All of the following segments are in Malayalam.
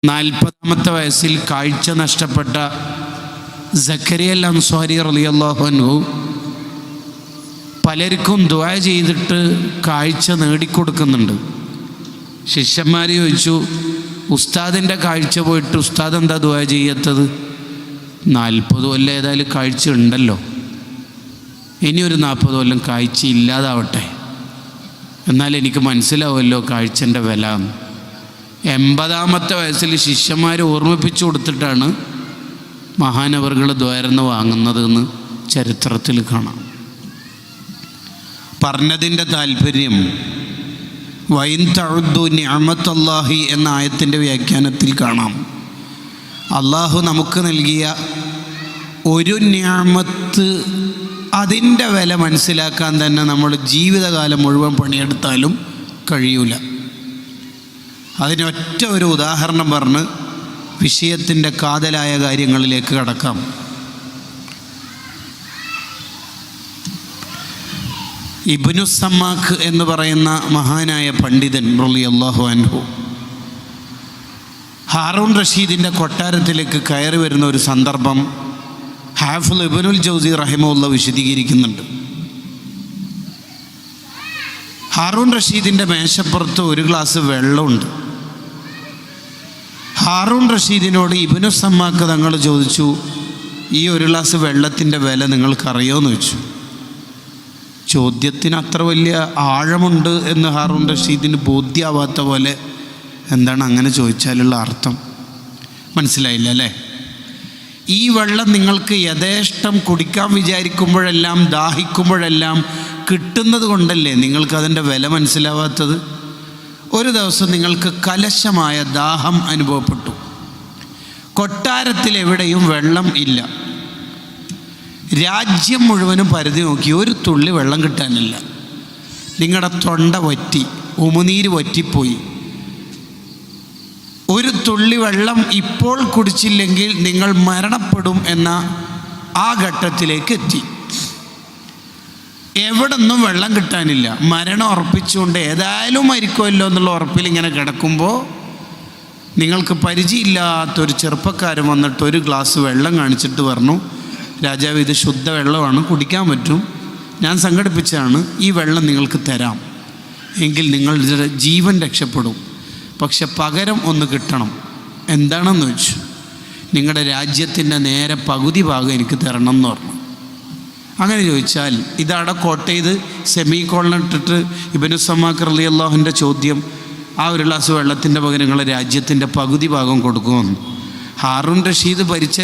40-ാമത്തെ വയസ്സിൽ കാഴ്ച നഷ്ടപ്പെട്ട സക്കരിയ അൻസ്വാരി റളിയല്ലാഹു അൻഹു പലർക്കും ദുആ ചെയ്തിട്ട് കാഴ്ച നേടിക്കൊടുക്കുന്നുണ്ട്. ശിഷ്യന്മാർ ചോദിച്ചു, ഉസ്താദിൻ്റെ കാഴ്ച പോയിട്ട് ഉസ്താദ് എന്താ ദുആ ചെയ്യാത്തത്? 40 കൊല്ലം ഏതായാലും കാഴ്ച ഉണ്ടല്ലോ, ഇനിയൊരു 40 കൊല്ലം കാഴ്ച ഇല്ലാതാവട്ടെ, എന്നാൽ എനിക്ക് മനസ്സിലാവുമല്ലോ കാഴ്ചൻ്റെ വില. 80-ാമത്തെ വയസ്സിൽ ശിഷ്യന്മാർ ഓർമ്മിപ്പിച്ചു കൊടുത്തിട്ടാണ് മഹാനവറുകൾ ദ്വാരന്ന് വാങ്ങുന്നതെന്ന് ചരിത്രത്തിൽ കാണാം. പറഞ്ഞതിൻ്റെ താല്പര്യം വൈൻ തഉദ്ദു നിഅമത്തല്ലാഹി എന്ന ആയത്തിൻ്റെ വ്യാഖ്യാനത്തിൽ കാണാം. അള്ളാഹു നമുക്ക് നൽകിയ ഒരു നിഅമത്ത്, അതിൻ്റെ വില മനസ്സിലാക്കാൻ തന്നെ നമ്മൾ ജീവിതകാലം മുഴുവൻ പണിയെടുത്താലും കഴിയൂല. അതിനൊറ്റ ഒരു ഉദാഹരണം പറഞ്ഞ് വിഷയത്തിൻ്റെ കാതലായ കാര്യങ്ങളിലേക്ക് കടക്കാം. ഇബ്നു സമ്മാക്ക് എന്ന് പറയുന്ന മഹാനായ പണ്ഡിതൻ റളിയല്ലാഹു അൻഹു ഹാറൂൺ റഷീദിൻ്റെ കൊട്ടാരത്തിലേക്ക് കയറി വരുന്ന ഒരു സന്ദർഭം ഹാഫിള് ഇബ്നുൽ ജൗസി റഹിമഹുല്ലാഹ് വിശദീകരിക്കുന്നുണ്ട്. ഹാറൂൺ റഷീദിൻ്റെ മേശപ്പുറത്ത് ഒരു ഗ്ലാസ് വെള്ളമുണ്ട്. ഹാറൂൺ റഷീദിനോട് ഇബ്നു സമ്മാക്ക് തങ്ങൾ ചോദിച്ചു, ഈ ഒരു ഗ്ലാസ് വെള്ളത്തിൻ്റെ വില നിങ്ങൾക്കറിയുമോ എന്ന് ചോദിച്ചു. ചോദ്യത്തിന് അത്ര വലിയ ആഴമുണ്ട് എന്ന് ഹാറൂൺ റഷീദിന് ബോധ്യമാവാത്ത പോലെ, എന്താണ് അങ്ങനെ ചോദിച്ചാലുള്ള അർത്ഥം മനസ്സിലായില്ല അല്ലേ? ഈ വെള്ളം നിങ്ങൾക്ക് യഥേഷ്ടം കുടിക്കാൻ വിചാരിക്കുമ്പോഴെല്ലാം, ദാഹിക്കുമ്പോഴെല്ലാം കിട്ടുന്നത് കൊണ്ടല്ലേ നിങ്ങൾക്കതിൻ്റെ വില മനസ്സിലാവാത്തത്? ഒരു ദിവസം നിങ്ങൾക്ക് കലശമായ ദാഹം അനുഭവപ്പെട്ടു. കൊട്ടാരത്തിൽ എവിടെയും വെള്ളം ഇല്ല. രാജ്യം മുഴുവനും പരിധി നോക്കി, ഒരു തുള്ളി വെള്ളം കിട്ടാനില്ല. നിങ്ങളുടെ തൊണ്ട വറ്റി, ഉമിനീര് വറ്റിപ്പോയി. ഒരു തുള്ളി വെള്ളം ഇപ്പോൾ കുടിച്ചില്ലെങ്കിൽ നിങ്ങൾ മരണപ്പെടും എന്ന ആ ഘട്ടത്തിലേക്ക് എത്തി. എവിടൊന്നും വെള്ളം കിട്ടാനില്ല. മരണം ഉറപ്പിച്ചുകൊണ്ട് ഏതായാലും മരിക്കുമല്ലോ എന്നുള്ള ഉറപ്പിൽ ഇങ്ങനെ കിടക്കുമ്പോൾ നിങ്ങൾക്ക് പരിചയമില്ലാത്തൊരു ചെറുപ്പക്കാരൻ വന്നിട്ട് ഒരു ഗ്ലാസ് വെള്ളം കാണിച്ചിട്ട് പറഞ്ഞു, രാജാവ് ഇത് ശുദ്ധ വെള്ളമാണ്, കുടിക്കാൻ പറ്റും, ഞാൻ സംഘടിപ്പിച്ചതാണ്, ഈ വെള്ളം നിങ്ങൾക്ക് തരാം, എങ്കിൽ നിങ്ങളുടെ ജീവൻ രക്ഷപ്പെടും, പക്ഷെ പകരം ഒന്ന് കിട്ടണം. എന്താണെന്ന് ചോദിച്ചു. നിങ്ങളുടെ രാജ്യത്തിൻ്റെ നേരെ പകുതി ഭാഗം എനിക്ക് തരണം എന്ന് പറഞ്ഞു. അങ്ങനെ ചോദിച്ചാൽ ഇതവിടെ കോട്ട് ചെയ്ത് സെമി കോളൻ ഇട്ടിട്ട് ഇബ്നു സമ്മാക്ക് റളിയല്ലാഹുവിൻ്റെ ചോദ്യം, ആ ഒരു ഗ്ലാസ് വെള്ളത്തിൻ്റെ പകരം നിങ്ങളുടെ രാജ്യത്തിൻ്റെ പകുതി ഭാഗം കൊടുക്കുമെന്ന്. ഹാറൂൺ റഷീദ് ഭരിച്ച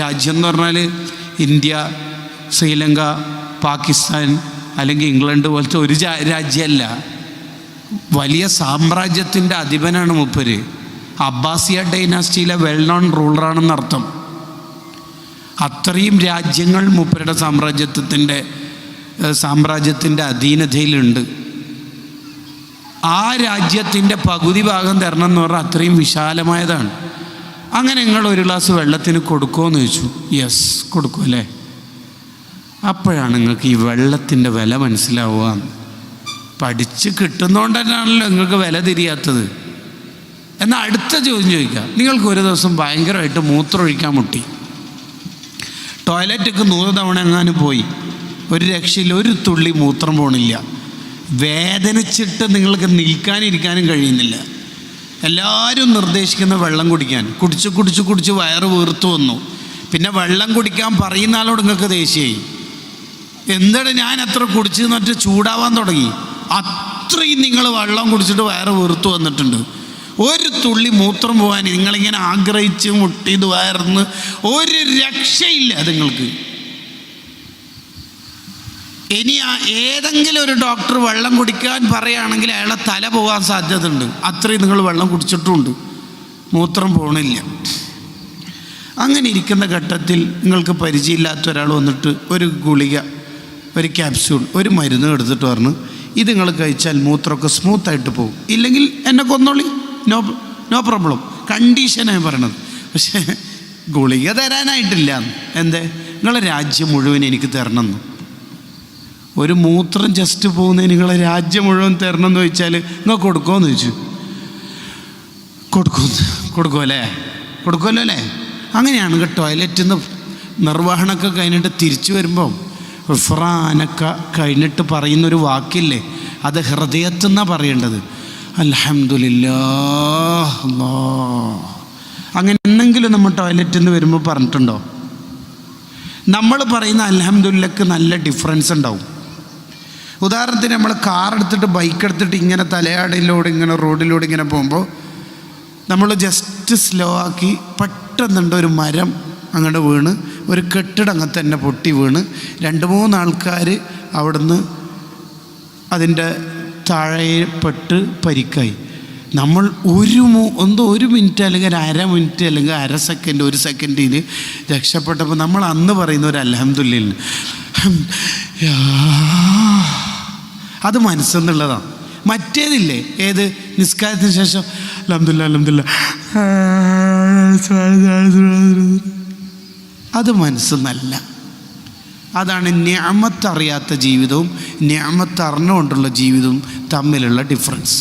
രാജ്യം എന്ന് പറഞ്ഞാൽ ഇന്ത്യ, ശ്രീലങ്ക, പാകിസ്ഥാൻ അല്ലെങ്കിൽ ഇംഗ്ലണ്ട് പോലത്തെ ഒരു രാജ്യമല്ല. വലിയ സാമ്രാജ്യത്തിൻ്റെ അധിപനാണ് മൂപ്പര്. അബ്ബാസിയ ഡൈനാസ്റ്റിയിലെ വെൽ നോൺ റൂളറാണെന്നർത്ഥം. അത്രയും രാജ്യങ്ങൾ മൂപ്പരുടെ സാമ്രാജ്യത്തിൻ്റെ അധീനതയിലുണ്ട്. ആ രാജ്യത്തിൻ്റെ പകുതി ഭാഗം തരണം എന്ന് പറഞ്ഞാൽ അത്രയും വിശാലമായതാണ്. അങ്ങനെ നിങ്ങൾ ഒരു ഗ്ലാസ് വെള്ളത്തിന് കൊടുക്കുമോയെന്ന് ചോദിച്ചു. യെസ്, കൊടുക്കും അല്ലേ? അപ്പോഴാണ് നിങ്ങൾക്ക് ഈ വെള്ളത്തിൻ്റെ വില മനസ്സിലാവുക. പഠിച്ച് കിട്ടുന്നതുകൊണ്ട് തന്നെയാണല്ലോ നിങ്ങൾക്ക് വില തിരിയാത്തത്. എന്നാൽ അടുത്ത ചോദ്യം ചോദിക്കുക. നിങ്ങൾക്ക് ഒരു ദിവസം ഭയങ്കരമായിട്ട് മൂത്രമൊഴിക്കാൻ മുട്ടി, ടോയ്ലറ്റൊക്കെ 100 തവണ എങ്ങാനും പോയി, ഒരു രക്ഷയിൽ ഒരു തുള്ളി മൂത്രം പോണില്ല, വേദനിച്ചിട്ട് നിങ്ങൾക്ക് നിൽക്കാനിരിക്കാനും കഴിയുന്നില്ല. എല്ലാവരും നിർദ്ദേശിക്കുന്ന വെള്ളം കുടിക്കാൻ, കുടിച്ച് വയറ് വീർത്തു വന്നു. പിന്നെ വെള്ളം കുടിക്കാൻ പറയുന്ന ആളോട് നിങ്ങൾക്ക് ദേഷ്യമായി. എന്താണ് ഞാൻ എത്ര കുടിച്ചു എന്നിട്ട് ചൂടാവാൻ തുടങ്ങി. അത്രയും നിങ്ങൾ വെള്ളം കുടിച്ചിട്ട് വയറ് വീർത്തു വന്നിട്ടുണ്ട്. ഒരു തുള്ളി മൂത്രം പോകാൻ നിങ്ങളിങ്ങനെ ആഗ്രഹിച്ച് മുട്ടിയത് വയർന്ന് ഒരു രക്ഷയില്ല നിങ്ങൾക്ക്. ഇനി ഏതെങ്കിലും ഒരു ഡോക്ടർ വെള്ളം കുടിക്കാൻ പറയുകയാണെങ്കിൽ അയാളെ തല പോകാൻ സാധ്യത ഉണ്ട്. അത്രയും നിങ്ങൾ വെള്ളം കുടിച്ചിട്ടുമുണ്ട്, മൂത്രം പോകണില്ല. അങ്ങനെ ഇരിക്കുന്ന ഘട്ടത്തിൽ നിങ്ങൾക്ക് പരിചയമില്ലാത്ത ഒരാൾ വന്നിട്ട് ഒരു ഗുളിക, ഒരു ക്യാപ്സ്യൂൾ, ഒരു മരുന്ന് എടുത്തിട്ട് പറഞ്ഞു, ഇത് നിങ്ങൾ കഴിച്ചാൽ മൂത്രമൊക്കെ സ്മൂത്തായിട്ട് പോകും, ഇല്ലെങ്കിൽ എന്നെ കൊന്നോളി, നോ പ്രോബ്ലം, കണ്ടീഷനായി പറയണത്. പക്ഷേ ഗുളിക തരാനായിട്ടില്ല. എന്തേ? നിങ്ങളെ രാജ്യം മുഴുവൻ എനിക്ക് തരണമെന്ന്. ഒരു മൂത്രം ജസ്റ്റ് പോകുന്നതിന് നിങ്ങളെ രാജ്യം മുഴുവൻ തരണം എന്ന് ചോദിച്ചാൽ നിങ്ങൾ കൊടുക്കുമെന്ന് ചോദിച്ചു. കൊടുക്കുമെന്ന് കൊടുക്കുമല്ലോ അല്ലേ? അങ്ങനെയാണ് ടോയ്ലറ്റിൽ നിന്ന് നിർവഹണമൊക്കെ കഴിഞ്ഞിട്ട് തിരിച്ചു വരുമ്പോൾ ഗുഫ്രാനക കഴിഞ്ഞിട്ട് പറയുന്നൊരു വാക്കില്ലേ, അത് ഹൃദയത്തിൽ നിന്നാണ് പറയേണ്ടത്. അൽഹംദുലില്ലാഹ് അല്ലാഹ്. അങ്ങനെ എന്തെങ്കിലും നമ്മൾ ടോയ്ലറ്റിൽ നിന്ന് വരുമ്പോൾ പറഞ്ഞിട്ടുണ്ടോ? നമ്മൾ പറയുന്ന അൽഹംദുലില്ലക്ക് നല്ല ഡിഫറൻസ് ഉണ്ടാവും. ഉദാഹരണത്തിന് നമ്മൾ കാർ എടുത്തിട്ട് ബൈക്ക് എടുത്തിട്ട് ഇങ്ങനെ തലയാടിലൂടെ ഇങ്ങനെ റോഡിലൂടെ ഇങ്ങനെ പോകുമ്പോൾ നമ്മൾ ജസ്റ്റ് സ്ലോ ആക്കി പെട്ടെന്നുണ്ട് ഒരു മരം അങ്ങോട്ട് വീണ്, ഒരു കെട്ടിടം അങ്ങനെ തന്നെ പൊട്ടി വീണ് 2-3 ആൾക്കാർ അവിടുന്ന് അതിൻ്റെ താഴെപ്പെട്ട് പരിക്കായി. നമ്മൾ ഒരു മിനിറ്റ് അല്ലെങ്കിൽ 1/2 മിനിറ്റ് അല്ലെങ്കിൽ 1/2 സെക്കൻഡ് 1 സെക്കൻഡിൽ രക്ഷപ്പെട്ടപ്പോൾ നമ്മൾ അന്ന് പറയുന്ന ഒരു അൽഹംദുലില്ലാ, അത് മനസ്സെന്നുള്ളതാണ്. മറ്റേതില്ലേ, ഏത് നിസ്കാരത്തിന് ശേഷം അൽഹംദുലില്ലാ അൽഹംദുലില്ലാ, അത് മനസ്സെന്നല്ല. അതാണ് നിഅമത്ത് അറിയാത്ത ജീവിതവും നിഅമത്ത് അറിഞ്ഞുകൊണ്ടുള്ള ജീവിതവും തമ്മിലുള്ള ഡിഫറൻസ്.